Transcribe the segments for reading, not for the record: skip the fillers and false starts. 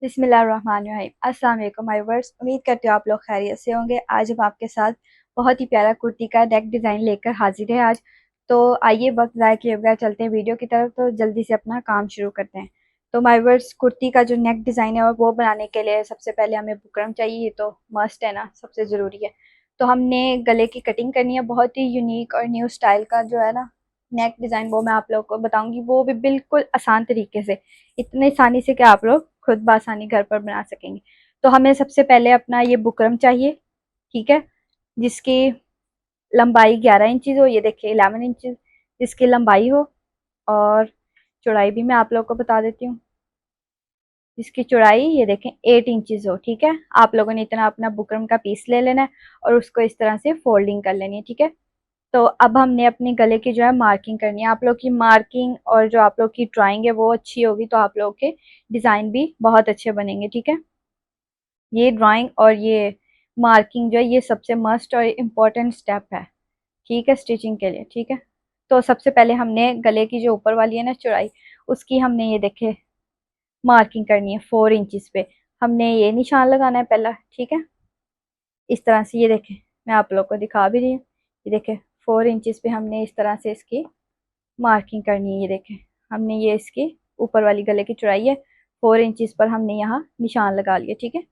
बिस्मिल्लाहिर्रहमानिर्रहीम। अस्सलाम वालेकुम व्यूअर्स, उम्मीद करती हूँ आप लोग खैरियत से होंगे। आज हम आपके साथ बहुत ही प्यारा कुर्ती का नेक डिज़ाइन लेकर हाजिर है आज। तो आइए वक्त ज़ाया किए बगैर चलते हैं वीडियो की तरफ, तो जल्दी से अपना काम शुरू करते हैं। तो व्यूअर्स, कुर्ती का जो नेक डिज़ाइन है और वो बनाने के लिए सबसे पहले हमें बुकरम चाहिए। ये तो मस्ट है ना, सबसे ज़रूरी है। तो हमने गले की कटिंग करनी है, बहुत ही यूनिक और न्यू स्टाइल का जो है ना नेक डिज़ाइन, वो मैं आप लोगों को बताऊंगी, वो भी बिल्कुल आसान तरीके से, इतनी आसानी से कि आप लोग खुद बासानी घर पर बना सकेंगे। तो हमें सबसे पहले अपना ये बुकरम चाहिए, ठीक है, जिसकी लंबाई 11 इंचज़ हो। ये देखिए 11 इंचज़ जिसकी लंबाई हो, और चौड़ाई भी मैं आप लोगों को बता देती हूँ। जिसकी चौड़ाई ये देखें 8 इंचज़ हो, ठीक है। आप लोगों ने इतना अपना बुकरम का पीस ले लेना है और उसको इस तरह से फोल्डिंग कर लेनी है, ठीक है। तो अब हमने अपने गले की जो है मार्किंग करनी है। आप लोग की मार्किंग और जो आप लोग की ड्राइंग है वो अच्छी होगी तो आप लोग के डिज़ाइन भी बहुत अच्छे बनेंगे, ठीक है। ये ड्राइंग और ये मार्किंग जो है ये सबसे मस्ट और इम्पॉर्टेंट स्टेप है, ठीक है, स्टिचिंग के लिए, ठीक है। तो सबसे पहले हमने गले की जो ऊपर वाली है ना चौड़ाई, उसकी हमने ये देखे मार्किंग करनी है 4 इंचज़ पे। हमने ये निशान लगाना है पहला, ठीक है। इस तरह से ये देखें, मैं आप लोग को दिखा भी रही हूँ। ये देखें 4 इंचज़ पे हमने इस तरह से इसकी मार्किंग करनी है। ये देखें, हमने ये इसकी ऊपर वाली गले की चौड़ाई है, 4 इंचज़ पर हमने यहाँ निशान लगा लिया, ठीक है।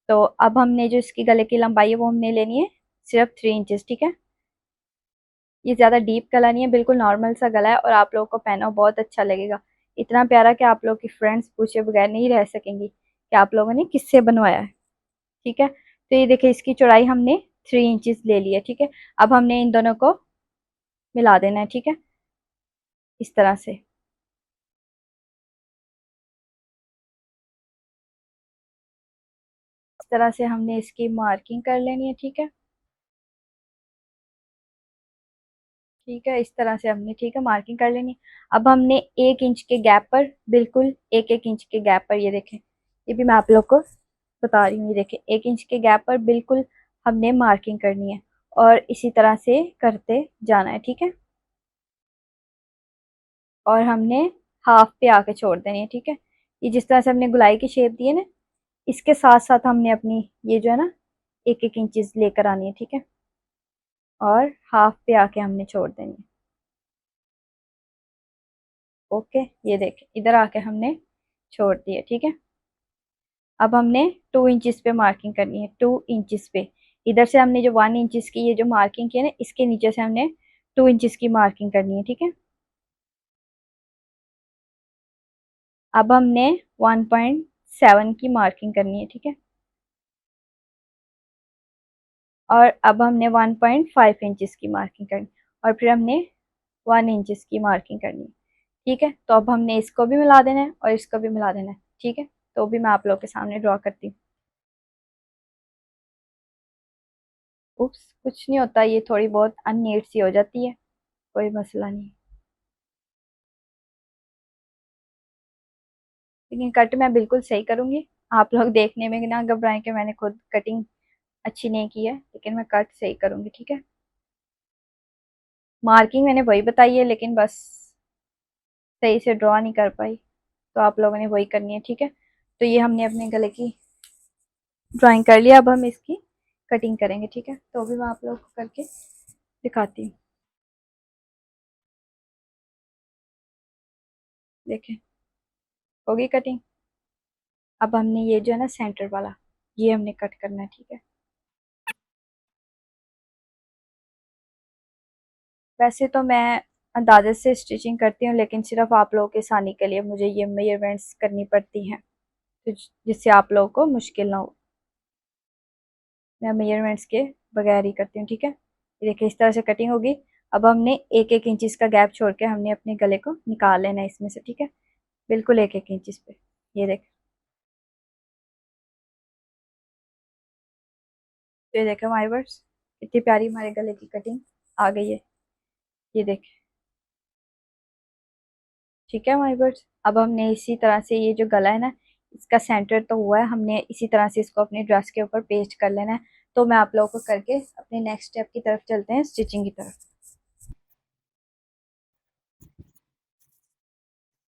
तो अब हमने जो इसकी गले की लंबाई है वो हमने लेनी है सिर्फ 3 इंचज़, ठीक है। ये ज़्यादा डीप गला नहीं है, बिल्कुल नॉर्मल सा गला है और आप लोगों को पहना बहुत अच्छा लगेगा। इतना प्यारा कि आप लोग की फ्रेंड्स पूछे बगैर नहीं रह सकेंगी कि आप लोगों ने किससे बनवाया है, ठीक है। तो ये देखिए इसकी चौड़ाई हमने 3 इंचज़ ले ली है, ठीक है। अब हमने इन दोनों को मिला देना है, ठीक है, इस तरह से। इस तरह से हमने इसकी मार्किंग कर लेनी है, ठीक है। ठीक है, इस तरह से हमने, ठीक है, मार्किंग कर लेनी है। अब हमने 1 इंच के गैप पर, बिल्कुल 1-1 इंच के गैप पर, ये देखें, ये भी मैं आप लोग को बता रही हूँ, ये देखें 1 इंच के गैप पर बिल्कुल हमने मार्किंग करनी है और इसी तरह से करते जाना है, ठीक है। और हमने हाफ पे आके छोड़ देनी है, ठीक है। ये जिस तरह से हमने गुलाई की शेप दी है ना, इसके साथ साथ हमने अपनी ये जो है ना 1-1 इंचज़ लेकर आनी है, ठीक है, और हाफ पे आके हमने छोड़ देनी है। ओके, ये देखें इधर आके हमने छोड़ दिया, ठीक है। अब हमने 2 इंचज़ पे मार्किंग करनी है, 2 इंचज़ पे। इधर से हमने जो 1 इंचज़ की ये जो मार्किंग की है ना, इसके नीचे से हमने 2 इंचज़ की मार्किंग करनी है, ठीक है। अब हमने 1.7 की मार्किंग करनी है, ठीक है। और अब हमने 1.5 इंचज़ की मार्किंग करनी और फिर हमने 1 इंचज़ की मार्किंग करनी है, ठीक है। तो अब हमने इसको भी मिला देना है और इसको भी मिला देना है, ठीक है। तो भी मैं आप लोग के सामने ड्रॉ करती हूँ। उप्स, कुछ नहीं होता, ये थोड़ी बहुत अननीट सी हो जाती है, कोई मसला नहीं। लेकिन कट मैं बिल्कुल सही करूँगी। आप लोग देखने में ना घबराएं कि मैंने खुद कटिंग अच्छी नहीं की है, लेकिन मैं कट सही करूँगी, ठीक है। मार्किंग मैंने वही बताई है, लेकिन बस सही से ड्रॉ नहीं कर पाई, तो आप लोगों ने वही करनी है, ठीक है। तो ये हमने अपने गले की ड्राइंग कर लिया, अब हम इसकी कटिंग करेंगे, ठीक है। तो भी मैं आप लोग को करके दिखाती हूँ। देखें, होगी कटिंग। अब हमने ये जो है ना सेंटर वाला, ये हमने कट करना है, ठीक है। वैसे तो मैं अंदाजे से स्टिचिंग करती हूँ, लेकिन सिर्फ आप लोगों की आसानी के लिए मुझे ये मेजरमेंट्स करनी पड़ती हैं, तो जिससे आप लोगों को मुश्किल ना हो। मैं मेजरमेंट्स के बगैर ही करती हूँ, ठीक है। ये देखिए इस तरह से कटिंग होगी। अब हमने 1-1 इंचज़ का गैप छोड़ के हमने अपने गले को निकाल लेना है इसमें से, ठीक है, बिल्कुल 1-1 इंचज़ पे। ये देखें, तो ये देखें माय वर्ड्स, कितनी प्यारी हमारे गले की कटिंग आ गई है, ये देखें, ठीक है माय वर्ड्स। अब हमने इसी तरह से ये जो गला है ना, इसका सेंटर तो हुआ है, हमने इसी तरह से इसको अपनी ड्रेस के ऊपर पेस्ट कर लेना है। तो मैं आप लोगों को करके अपने नेक्स्ट स्टेप की तरफ चलते हैं, स्टिचिंग की तरफ।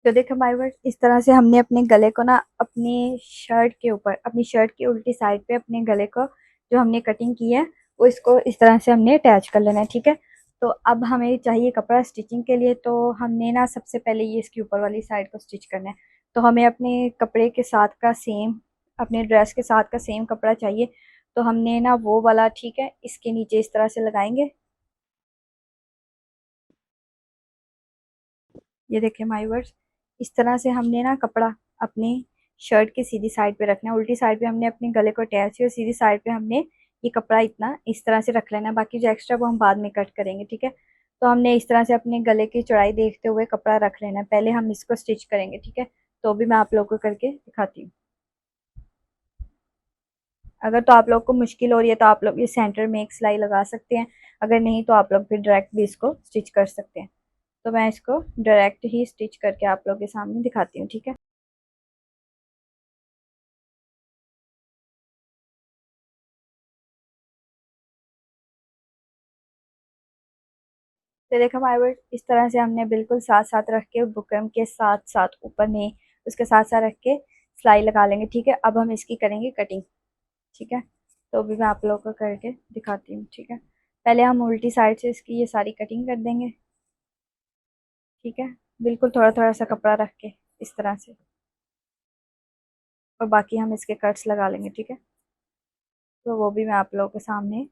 तो देखो हमारे वर्ष इस तरह से हमने अपने गले को ना अपनी शर्ट के ऊपर, अपनी शर्ट की उल्टी साइड पे अपने गले को जो हमने कटिंग की है वो इसको इस तरह से हमने अटैच कर लेना है, ठीक है। तो अब हमें चाहिए कपड़ा स्टिचिंग के लिए, तो हमने ना सबसे पहले ये इसकी ऊपर वाली साइड को स्टिच करना है। तो हमें अपने कपड़े के साथ का सेम, अपने ड्रेस के साथ का सेम कपड़ा चाहिए। तो हमने ना वो वाला, ठीक है, इसके नीचे इस तरह से लगाएंगे। ये देखिए माय वर्ड्स, इस तरह से हमने ना कपड़ा अपनी शर्ट की सीधी साइड पे रखना है, उल्टी साइड पे हमने अपने गले को अटैच किया, सीधी साइड पे हमने ये कपड़ा इतना इस तरह से रख लेना है, बाकी जो एक्स्ट्रा वो हम बाद में कट करेंगे, ठीक है। तो हमने इस तरह से अपने गले की चौड़ाई देखते हुए कपड़ा रख लेना है, पहले हम इसको स्टिच करेंगे, ठीक है। तो भी मैं आप लोगों को करके दिखाती हूँ। अगर तो आप लोग को मुश्किल हो रही है तो आप लोग ये सेंटर में एक सिलाई लगा सकते हैं, अगर नहीं तो आप लोग फिर डायरेक्ट भी इसको स्टिच कर सकते हैं। तो मैं इसको डायरेक्ट ही स्टिच करके आप लोग के सामने दिखाती हूँ, ठीक है। तो देखो हमारे वर्ड इस तरह से हमने बिल्कुल साथ साथ रख के बुकरम के साथ साथ ऊपर नहीं, उसके साथ साथ रख के सिलाई लगा लेंगे, ठीक है। अब हम इसकी करेंगे कटिंग, ठीक है। तो भी मैं आप लोगों को करके दिखाती हूँ, ठीक है। पहले हम उल्टी साइड से इसकी ये सारी कटिंग कर देंगे, ठीक है। बिल्कुल थोड़ा थोड़ा सा कपड़ा रख के इस तरह से, और बाकी हम इसके कट्स लगा लेंगे, ठीक है। तो वो भी मैं आप लोगों के सामने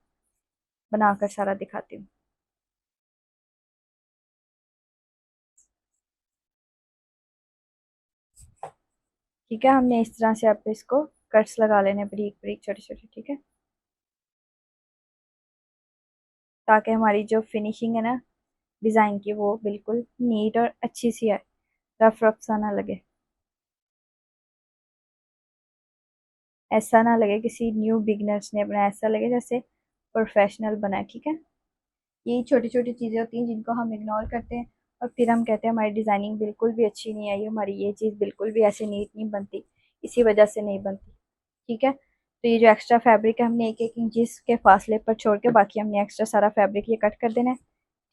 बनाकर सारा दिखाती हूँ। ठीक है, हमने इस तरह से अब इसको कट्स लगा लेने बारीक बारीक छोटे छोटे, ठीक है, ताकि हमारी जो फिनिशिंग है ना डिज़ाइन की वो बिल्कुल नीट और अच्छी सी है, रफ रफ सा ना लगे, ऐसा ना लगे किसी न्यू बिगनर्स ने बनाया, ऐसा लगे जैसे प्रोफेशनल बना है, ठीक है। यही छोटी छोटी चीज़ें होती हैं जिनको हम इग्नोर करते हैं, और फिर हम कहते हैं हमारी डिज़ाइनिंग बिल्कुल भी अच्छी नहीं आई, हमारी ये चीज़ बिल्कुल भी ऐसे नीट नहीं बनती, इसी वजह से नहीं बनती, ठीक है। तो ये जो एक्स्ट्रा फैब्रिक है हमने एक एक इंच के फासले पर छोड़ के बाकी हमने एक्स्ट्रा सारा फैब्रिक ये कट कर देना है,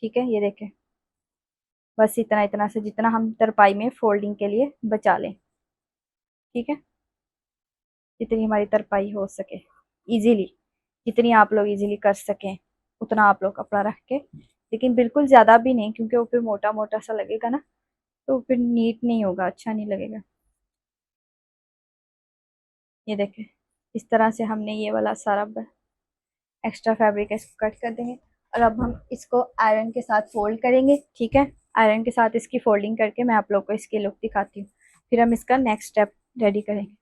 ठीक है। ये देखें, बस इतना इतना से जितना हम तरपाई में फोल्डिंग के लिए बचा लें, ठीक है। जितनी हमारी तरपाई हो सके इजीली, जितनी आप लोग इजीली कर सकें उतना आप लोग कपड़ा रख के, लेकिन बिल्कुल ज़्यादा भी नहीं क्योंकि वो फिर मोटा मोटा सा लगेगा ना, तो फिर नीट नहीं होगा, अच्छा नहीं लगेगा। ये देखें, इस तरह से हमने ये वाला सारा एक्स्ट्रा फैब्रिक है इसको कट कर देंगे, और अब हम इसको आयरन के साथ फोल्ड करेंगे, ठीक है। आयरन के साथ इसकी फोल्डिंग करके मैं आप लोग को इसकी लुक दिखाती हूँ, फिर हम इसका नेक्स्ट स्टेप रेडी करेंगे।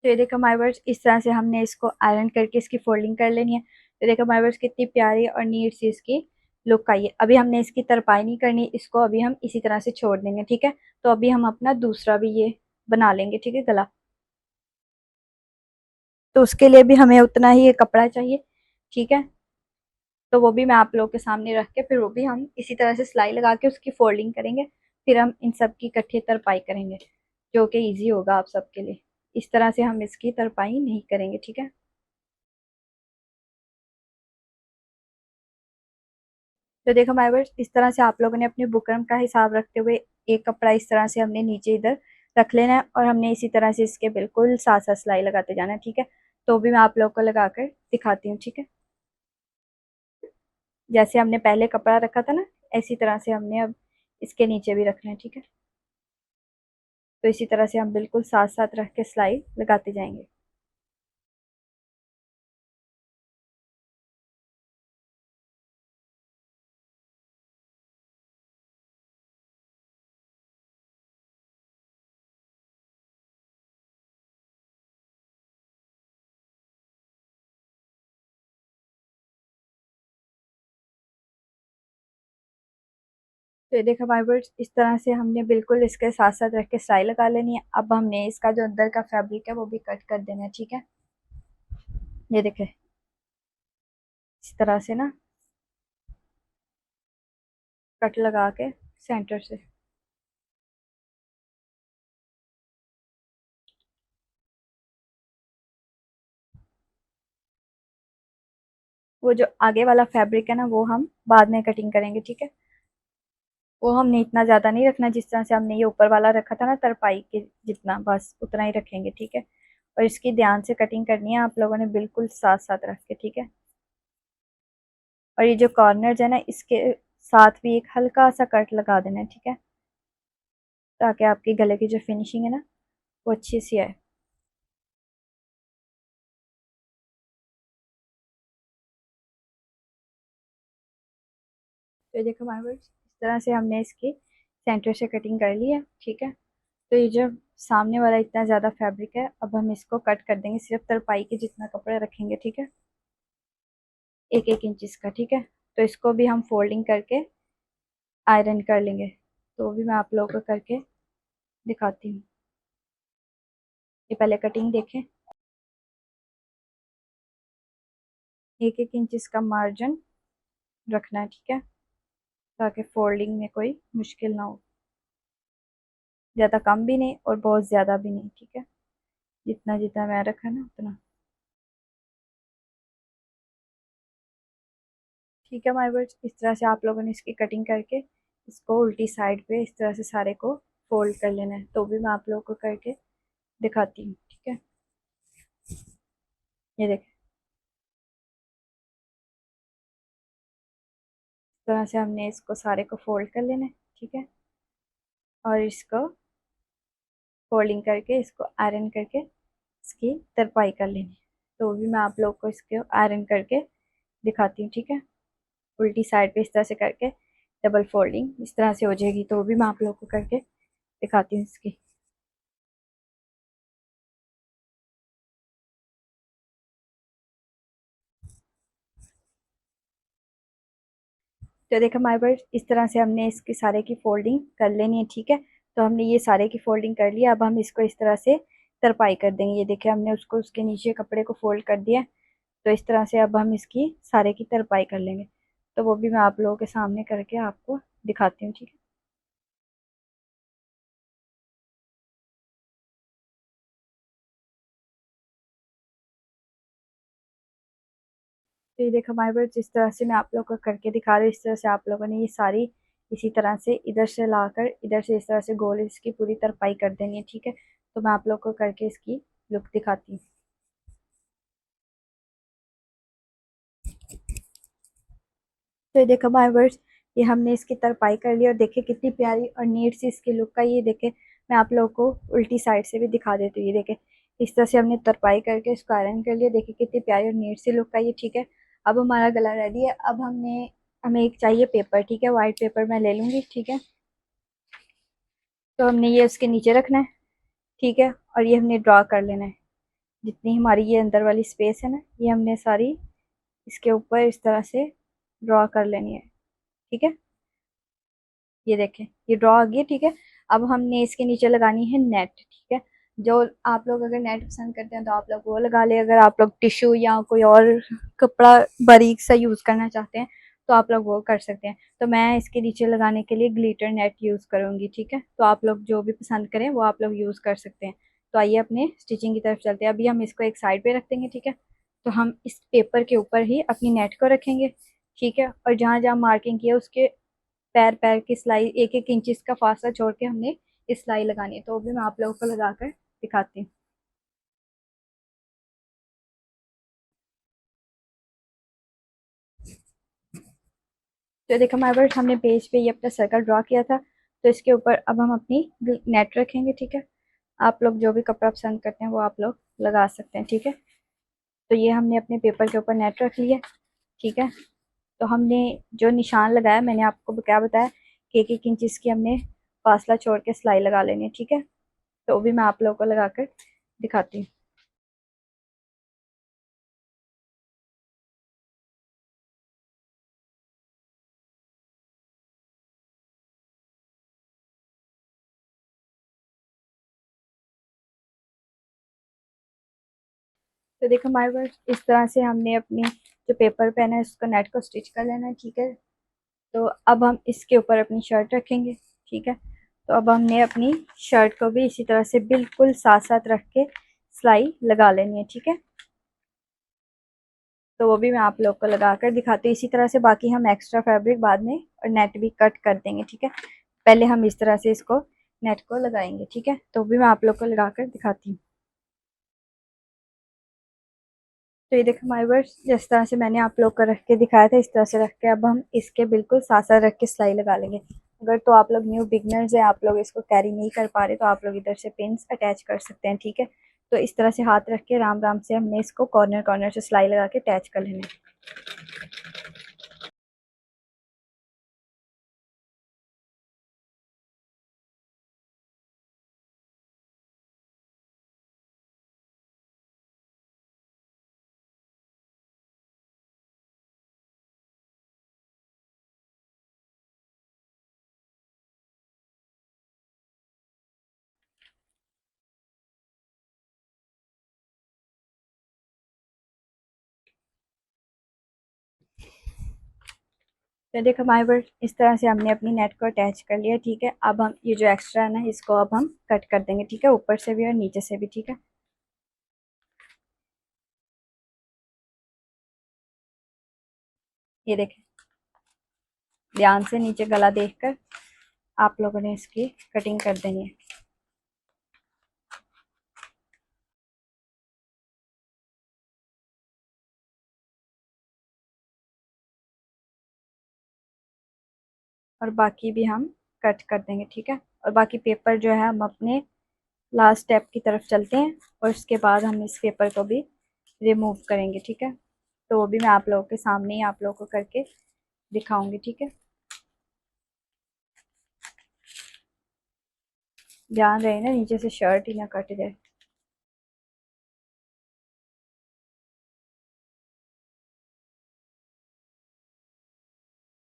तो ये देखो माय वर्ड्स, इस तरह से हमने इसको आयरन करके इसकी फोल्डिंग कर लेनी है। तो देखो माय वर्ड्स कितनी प्यारी और नीट सी इसकी लुक आई है। अभी हमने इसकी तरपाई नहीं करनी, इसको अभी हम इसी तरह से छोड़ देंगे, ठीक है। तो अभी हम अपना दूसरा भी ये बना लेंगे, ठीक है, गला। तो उसके लिए भी हमें उतना ही ये कपड़ा चाहिए, ठीक है। तो वो भी मैं आप लोगों के सामने रख के फिर वो भी हम इसी तरह से सिलाई लगा के उसकी फोल्डिंग करेंगे, फिर हम इन सब की इकट्ठी तरपाई करेंगे, जो कि इजी होगा आप सबके लिए। इस तरह से हम इसकी तरपाई नहीं करेंगे, ठीक है। तो देखो माय वर्ड्स, इस तरह से आप लोगों ने अपने बुकरम का हिसाब रखते हुए एक कपड़ा इस तरह से हमने नीचे इधर रख लेना है, और हमने इसी तरह से इसके बिल्कुल साथ साथ सिलाई लगाते जाना है, ठीक है। तो भी मैं आप लोग को लगाकर दिखाती हूँ, ठीक है। जैसे हमने पहले कपड़ा रखा था ना, इसी तरह से हमने अब इसके नीचे भी रखना है, ठीक है। तो इसी तरह से हम बिल्कुल साथ साथ रख के सिलाई लगाते जाएंगे। तो ये देखो माय वर्ड्स, इस तरह से हमने बिल्कुल इसके साथ साथ रख के सिलाई लगा लेनी है। अब हमने इसका जो अंदर का फैब्रिक है वो भी कट कर देना है, ठीक है। ये देखे, इस तरह से ना कट लगा के सेंटर से, वो जो आगे वाला फैब्रिक है ना वो हम बाद में कटिंग करेंगे, ठीक है। वो हमने इतना ज़्यादा नहीं रखना, जिस तरह से हमने ये ऊपर वाला रखा था ना तरपाई के जितना, बस उतना ही रखेंगे, ठीक है। और इसकी ध्यान से कटिंग करनी है आप लोगों ने, बिल्कुल साथ साथ रख के, ठीक है। और ये जो कॉर्नर्स है ना, इसके साथ भी एक हल्का सा कट लगा देना है, ठीक है, ताकि आपकी गले की जो फिनिशिंग है ना वो अच्छी सी आए। तो ये देखो हमारे पास इस तरह से हमने इसकी सेंटर से कटिंग कर ली है, ठीक है। तो ये जो सामने वाला इतना ज़्यादा फैब्रिक है, अब हम इसको कट कर देंगे, सिर्फ तरपाई के जितना कपड़ा रखेंगे, ठीक है, 1-1 इंच का, ठीक है। तो इसको भी हम फोल्डिंग करके आयरन कर लेंगे, तो भी मैं आप लोगों को करके दिखाती हूँ। ये पहले कटिंग देखें, 1-1 इंच का मार्जिन रखना है, ठीक है, ताकि फोल्डिंग में कोई मुश्किल ना हो। ज़्यादा कम भी नहीं और बहुत ज़्यादा भी नहीं, ठीक है, जितना जितना मैं रखा ना उतना, ठीक है। हमारे पास इस तरह से आप लोगों ने इसकी कटिंग करके इसको उल्टी साइड पे इस तरह से सारे को फोल्ड कर लेना है, तो भी मैं आप लोगों को करके दिखाती हूँ, ठीक है। ये देखें, इस तरह से हमने इसको सारे को फोल्ड कर लेना है, ठीक है। और इसको फोल्डिंग करके इसको आयरन करके इसकी तरपाई कर लेनी है, तो भी मैं आप लोग को इसको आयरन करके दिखाती हूँ, ठीक है। उल्टी साइड पे इस तरह से करके डबल फोल्डिंग इस तरह से हो जाएगी, तो भी मैं आप लोग को करके दिखाती हूँ इसकी। तो देखो हमारे पास इस तरह से हमने इसके सारे की फोल्डिंग कर लेनी है, ठीक है। तो हमने ये सारे की फोल्डिंग कर लिया, अब हम इसको इस तरह से तरपाई कर देंगे। ये देखिए हमने उसको उसके नीचे कपड़े को फोल्ड कर दिया, तो इस तरह से अब हम इसकी सारे की तरपाई कर लेंगे, तो वो भी मैं आप लोगों के सामने करके आपको दिखाती हूँ, ठीक है। तो ये देखो हमारे पास जिस तरह से मैं आप लोगों को करके दिखा रही हूँ, इस तरह से आप लोगों ने ये सारी इसी तरह से इधर से लाकर इधर से इस तरह से गोल इसकी पूरी तरपाई कर देनी है, ठीक है। तो मैं आप लोग को करके इसकी लुक दिखाती हूँ। तो ये देखो माय वर्ड्स, ये हमने इसकी तरपाई कर ली और देखे कितनी प्यारी और नीट सी इसकी लुक का। ये देखे मैं आप लोगों को उल्टी साइड से भी दिखा देती हूँ। ये देखे इस तरह से हमने तरपाई करके इसको आयरन कर लिया, देखिए कितनी प्यारी और नीट सी लुक का ये, ठीक है। अब हमारा गला रेडी है। अब हमें एक चाहिए पेपर, ठीक है, वाइट पेपर मैं ले लूँगी, ठीक है। तो हमने ये उसके नीचे रखना है, ठीक है, और ये हमने ड्रा कर लेना है। जितनी हमारी ये अंदर वाली स्पेस है ना, ये हमने सारी इसके ऊपर इस तरह से ड्रा कर लेनी है, ठीक है। ये देखें ये ड्रॉ आ गया, ठीक है। अब हमने इसके नीचे लगानी है नेट, ठीक है। जो आप लोग अगर नेट पसंद करते हैं तो आप लोग वो लगा ले, अगर आप लोग टिश्यू या कोई और कपड़ा बारीक सा यूज़ करना चाहते हैं तो आप लोग वो कर सकते हैं। तो मैं इसके नीचे लगाने के लिए ग्लिटर नेट यूज़ करूँगी, ठीक है। तो आप लोग जो भी पसंद करें वो आप लोग यूज़ कर सकते हैं। तो आइए अपने स्टिचिंग की तरफ चलते हैं। अभी हम इसको एक साइड पे रख देंगे, ठीक है। तो हम इस पेपर के ऊपर ही अपनी नेट को रखेंगे, ठीक है। और जहाँ जहाँ मार्किंग की है उसके पैर पैर की सिलाई 1-1 इंच का फासला छोड़ के हमने इस सिलाई लगानी है, तो वो भी मैं आप लोगों को लगाकर दिखाती हूँ। तो देखो हमारे पास हमने पेज पे ये अपना सर्कल ड्रॉ किया था, तो इसके ऊपर अब हम अपनी नेट रखेंगे, ठीक है। आप लोग जो भी कपड़ा पसंद करते हैं वो आप लोग लगा सकते हैं, ठीक है। तो ये हमने अपने पेपर के ऊपर नेट रख लिया, ठीक है। तो हमने जो निशान लगाया मैंने आपको क्या बताया कि 1-1 इंच की हमने फासला छोड़ के सिलाई लगा लेनी है, ठीक है। तो वो भी मैं आप लोगों को लगाकर दिखाती हूँ। तो देखो हमारे पास इस तरह से हमने अपनी जो पेपर पेन है उसको नेट को स्टिच कर लेना है, ठीक है। तो अब हम इसके ऊपर अपनी शर्ट रखेंगे, ठीक है। तो अब हमने अपनी शर्ट को भी इसी तरह से बिल्कुल साथ साथ रख के सिलाई लगा लेनी है, ठीक है। तो वो भी मैं आप लोग को लगा कर दिखाती हूँ। इसी तरह से बाकी हम एक्स्ट्रा फैब्रिक बाद में और नेट भी कट कर देंगे, ठीक है। पहले हम इस तरह से इसको नेट को लगाएंगे, ठीक है। तो भी मैं आप लोग को लगा कर दिखाती हूँ। तो ये देखो माय वर्स, जिस तरह से मैंने आप लोग को रख के दिखाया था इस तरह से रख के अब हम इसके बिल्कुल साथ साथ रख के सिलाई लगा लेंगे। अगर तो आप लोग न्यू बिगनर्स हैं, आप लोग इसको कैरी नहीं कर पा रहे, तो आप लोग इधर से पिन्स अटैच कर सकते हैं, ठीक है। तो इस तरह से हाथ रख के राम राम से हमने इसको कॉर्नर कॉर्नर से सिलाई लगा के अटैच कर लेना है। तो देखो हमारे वर्क इस तरह से हमने अपनी नेट को अटैच कर लिया, ठीक है। अब हम ये जो एक्स्ट्रा है ना इसको अब हम कट कर देंगे, ठीक है, ऊपर से भी और नीचे से भी, ठीक है। ये देखें, ध्यान से नीचे गला देखकर आप लोगों ने इसकी कटिंग कर देनी है। और बाकी भी हम कट कर देंगे, ठीक है। और बाकी पेपर जो है हम अपने लास्ट स्टेप की तरफ चलते हैं और उसके बाद हम इस पेपर को भी रिमूव करेंगे, ठीक है। तो वो भी मैं आप लोगों के सामने ही आप लोगों को करके दिखाऊंगी, ठीक है। ध्यान रहे ना नीचे से शर्ट ही ना कट जाए।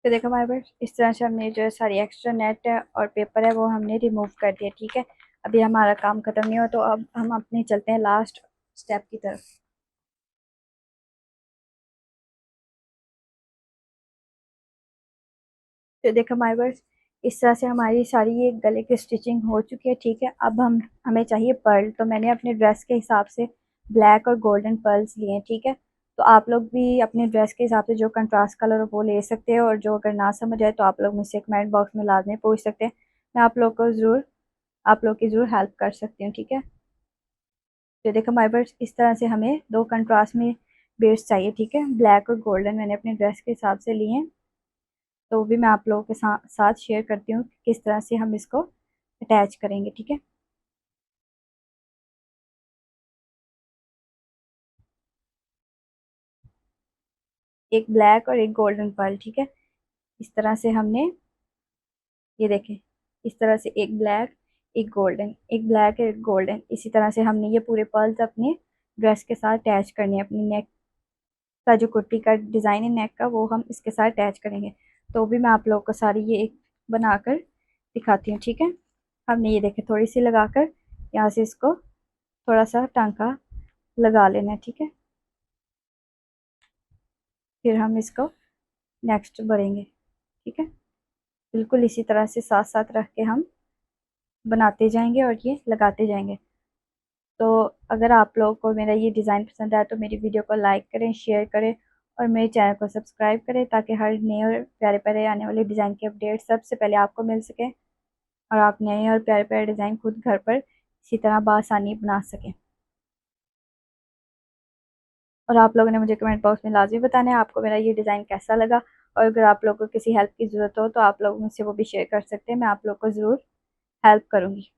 तो देखो हमारे पास इस तरह से हमने जो है सारी एक्स्ट्रा नेट है और पेपर है वो हमने रिमूव कर दिया, ठीक है। अभी हमारा काम खत्म नहीं हुआ, तो अब हम अपने चलते हैं लास्ट स्टेप की तरफ। तो देखो हमारे पास इस तरह से हमारी सारी ये गले की स्टिचिंग हो चुकी है, ठीक है। अब हम हमें चाहिए पर्ल, तो मैंने अपने ड्रेस के हिसाब से ब्लैक और गोल्डन पर्ल्स लिए हैं, ठीक है। तो आप लोग भी अपने ड्रेस के हिसाब से जो कंट्रास्ट कलर हो वो ले सकते हो, और जो अगर ना समझ आए तो आप लोग मुझसे कमेंट बॉक्स में लाजमी पूछ सकते हैं। मैं आप लोग की ज़रूर हेल्प कर सकती हूँ, ठीक है। तो देखो हमारे पास इस तरह से हमें दो कंट्रास्ट में बेड्स चाहिए, ठीक है, ब्लैक और गोल्डन मैंने अपने ड्रेस के हिसाब से लिए हैं। तो वो भी मैं आप लोगों के साथ शेयर करती हूँ कि किस तरह से हम इसको अटैच करेंगे, ठीक है। एक ब्लैक और एक गोल्डन पर्ल, ठीक है। इस तरह से हमने, ये देखें, इस तरह से एक ब्लैक एक गोल्डन, एक ब्लैक एक गोल्डन, इसी तरह से हमने ये पूरे पर्ल्स अपने ड्रेस के साथ अटैच करने हैं। अपनी नेक का जो कुर्ती का डिज़ाइन है नेक का वो हम इसके साथ अटैच करेंगे। तो भी मैं आप लोगों को सारी ये एक बनाकर दिखाती हूँ, ठीक है। हमने ये देखे थोड़ी सी लगाकर यहाँ से इसको थोड़ा सा टांका लगा लेना है, ठीक है। फिर हम इसको नेक्स्ट भरेंगे, ठीक है। बिल्कुल इसी तरह से साथ साथ रख के हम बनाते जाएंगे और ये लगाते जाएंगे। तो अगर आप लोगों को मेरा ये डिज़ाइन पसंद आया तो मेरी वीडियो को लाइक करें, शेयर करें और मेरे चैनल को सब्सक्राइब करें, ताकि हर नए और प्यारे प्यारे आने वाले डिज़ाइन के अपडेट सबसे पहले आपको मिल सके और आप नए और प्यारे प्यारे डिज़ाइन खुद घर पर इसी तरह बआसानी बना सकें। और आप लोगों ने मुझे कमेंट बॉक्स में लाजमी बताना है आपको मेरा ये डिज़ाइन कैसा लगा। और अगर आप लोगों को किसी हेल्प की ज़रूरत हो तो आप लोग मुझसे वो भी शेयर कर सकते हैं, मैं आप लोग को ज़रूर हेल्प करूँगी।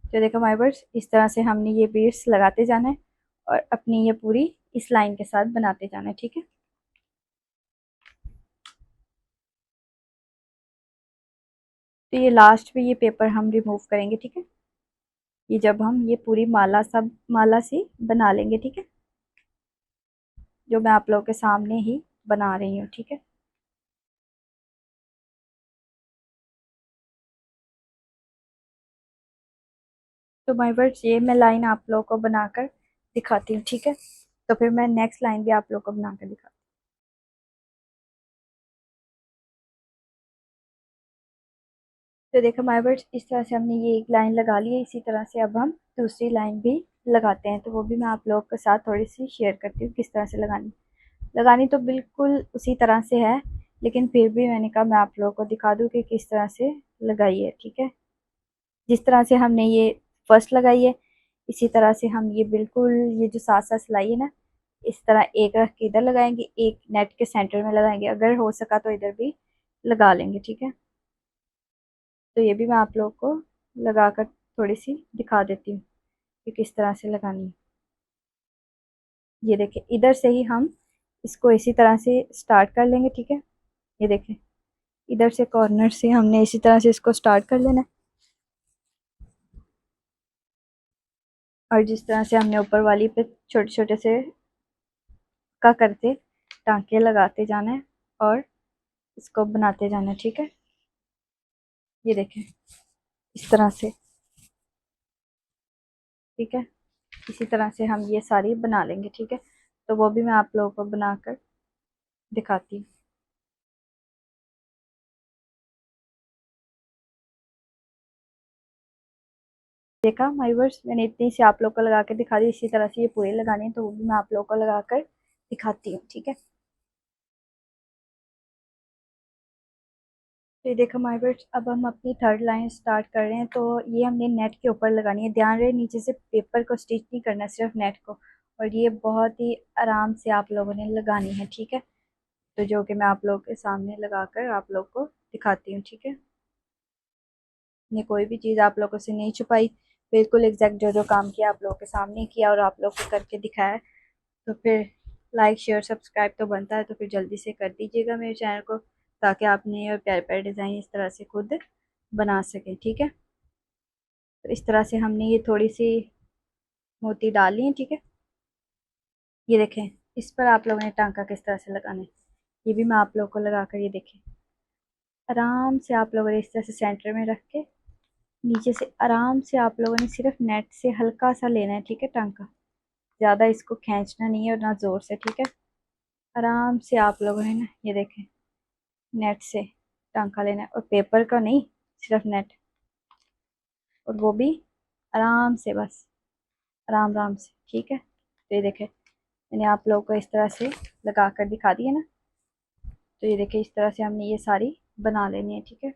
तो देखो माय वर्ड्स इस तरह से हमने ये बीड्स लगाते जाना है और अपनी ये पूरी इस लाइन के साथ बनाते जाना है, ठीक है। तो ये लास्ट में ये पेपर हम रिमूव करेंगे, ठीक है। ये जब हम ये पूरी माला सब माला सी बना लेंगे, ठीक है, जो मैं आप लोगों के सामने ही बना रही हूँ, ठीक है। तो माय वर्ड्स ये मैं लाइन आप लोगों को बनाकर दिखाती हूँ, ठीक है। तो फिर मैं नेक्स्ट लाइन भी आप लोगों को बनाकर दिखाती हूँ। तो देखो माय वर्ड्स इस तरह से हमने ये एक लाइन लगा ली है, इसी तरह से अब हम दूसरी लाइन भी लगाते हैं, तो वो भी मैं आप लोगों के साथ थोड़ी सी शेयर करती हूँ किस तरह से लगानी। लगानी तो बिल्कुल उसी तरह से है, लेकिन फिर भी मैंने कहा मैं आप लोगों को दिखा दूँ कि किस तरह से लगाई है। ठीक है, जिस तरह से हमने ये फर्स्ट लगाई है, इसी तरह से हम ये बिल्कुल ये जो साथ साथ सिलाई है ना, इस तरह एक रख के इधर लगाएंगे, एक नेट के सेंटर में लगाएंगे, अगर हो सका तो इधर भी लगा लेंगे। ठीक है, तो ये भी मैं आप लोगों को लगा कर थोड़ी सी दिखा देती हूँ कि किस तरह से लगानी है। ये देखें, इधर से ही हम इसको इसी तरह से स्टार्ट कर लेंगे। ठीक है, ये देखें, इधर से कॉर्नर से हमने इसी तरह से इसको स्टार्ट कर लेना है, और जिस तरह से हमने ऊपर वाली पे छोटे छोटे से का करते टांके लगाते जाना है और इसको बनाते जाना है। ठीक है, ये देखें इस तरह से। ठीक है, इसी तरह से हम ये सारी बना लेंगे। ठीक है, तो वो भी मैं आप लोगों को बनाकर दिखाती हूँ। देखा माय व्यूअर्स, मैंने इतनी सी आप लोग को लगा के दिखा दी, इसी तरह से ये पूरी लगानी है, तो वो भी मैं आप लोगों को लगा कर दिखाती हूँ। ठीक है, तो ये देखो माय व्यूअर्स, अब हम अपनी थर्ड लाइन स्टार्ट कर रहे हैं। तो ये हमने नेट के ऊपर लगानी है, ध्यान रहे नीचे से पेपर को स्टिच नहीं करना, सिर्फ नेट को, और ये बहुत ही आराम से आप लोगों ने लगानी है। ठीक है, तो जो कि मैं आप लोगों के सामने लगा कर आप लोग को दिखाती हूँ। ठीक है, ने कोई भी चीज़ आप लोगों से नहीं छुपाई, बिल्कुल एग्जैक्ट जो जो काम किया आप लोगों के सामने किया और आप लोग को करके दिखाया। तो फिर लाइक शेयर सब्सक्राइब तो बनता है, तो फिर जल्दी से कर दीजिएगा मेरे चैनल को, ताकि आप नए और प्यारे प्यारे डिज़ाइन इस तरह से खुद बना सकें। ठीक है, तो इस तरह से हमने ये थोड़ी सी मोती डाल ली है। ठीक है, ये देखें, इस पर आप लोगों ने टांका किस तरह से लगाना है, ये भी मैं आप लोगों को लगा कर, ये देखें आराम से आप लोगों ने इस तरह से सेंटर में रख के नीचे से आराम से आप लोगों ने सिर्फ नेट से हल्का सा लेना है। ठीक है, टांका ज़्यादा इसको खींचना नहीं है और ना ज़ोर से। ठीक है, आराम से आप लोगों ने ना, ये देखें नेट से टांका लेना है, और पेपर का नहीं, सिर्फ नेट, और वो भी आराम से, बस आराम आराम से। ठीक है, तो ये देखें मैंने आप लोगों को इस तरह से लगा कर दिखा दी है ना, तो ये देखें इस तरह से हमने ये सारी बना लेनी है। ठीक है,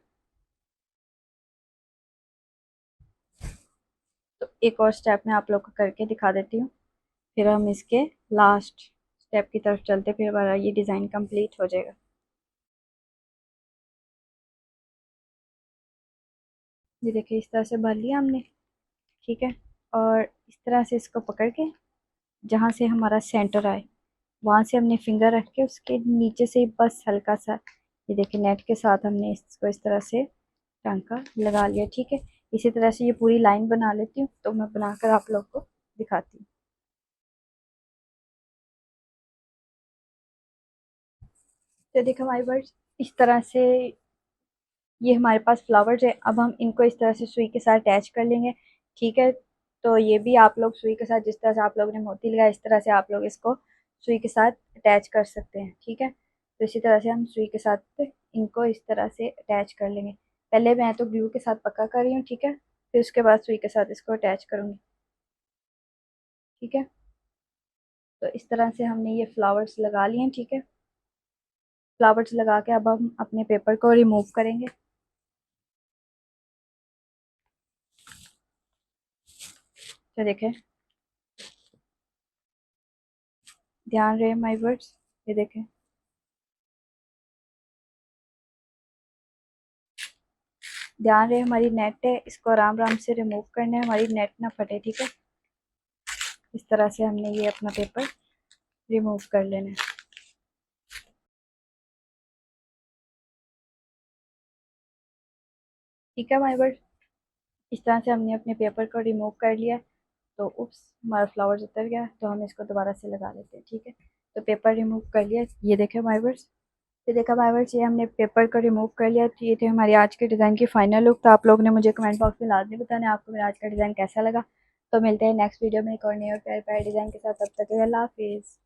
तो एक और स्टेप मैं आप लोग को करके दिखा देती हूँ, फिर हम इसके लास्ट स्टेप की तरफ चलते, फिर हमारा ये डिज़ाइन कंप्लीट हो जाएगा। ये देखिए इस तरह से भर लिया हमने। ठीक है, और इस तरह से इसको पकड़ के जहाँ से हमारा सेंटर आए वहाँ से हमने फिंगर रख के उसके नीचे से बस हल्का सा, ये देखिए नेट के साथ हमने इसको इस तरह से टांका लगा लिया। ठीक है, इसी तरह से ये पूरी लाइन बना लेती हूँ, तो मैं बनाकर आप लोग को दिखाती हूँ। तो देखो हमारे वर्ड्स इस तरह से, ये हमारे पास फ्लावर्स है, अब हम इनको इस तरह से सुई के साथ अटैच कर लेंगे। ठीक है, तो ये भी आप लोग सुई के साथ, जिस तरह से आप लोगों ने मोती लगाया, इस तरह से आप लोग इसको सुई के साथ अटैच कर सकते हैं। ठीक है, तो इसी तरह से हम सुई के साथ इनको इस तरह से अटैच कर लेंगे। पहले मैं तो ग्लू के साथ पक्का कर रही हूँ। ठीक है, फिर उसके बाद सुई के साथ इसको अटैच करूँगी। ठीक है, तो इस तरह से हमने ये फ्लावर्स लगा लिए हैं। ठीक है, फ्लावर्स लगा के अब हम अपने पेपर को रिमूव करेंगे। तो देखें, ध्यान रहे माय वर्ड्स, ये देखें ध्यान रहे हमारी नेट है, इसको आराम आराम से रिमूव करना है, हमारी नेट ना फटे। ठीक है, इस तरह से हमने ये अपना पेपर रिमूव कर लेना है। ठीक है माय वर्ड, इस तरह से हमने अपने पेपर को रिमूव कर लिया। तो उप्स, हमारा फ्लावर्स उतर गया, तो हम इसको दोबारा से लगा लेते हैं। ठीक है, तो पेपर रिमूव कर लिया, ये देखें माय वर्ड्स, ये देखा माय वर्ड्स, ये हमने पेपर को रिमूव कर लिया। तो ये थे हमारी आज के डिज़ाइन की फाइनल लुक। तो आप लोगों ने मुझे कमेंट बॉक्स में लाजमी बताना है आपको मेरा आज का डिज़ाइन कैसा लगा। तो मिलते हैं नेक्स्ट वीडियो में एक और नए और प्यारे प्यारे डिज़ाइन के साथ, तब तक के लिए अल्लाह हाफिज़।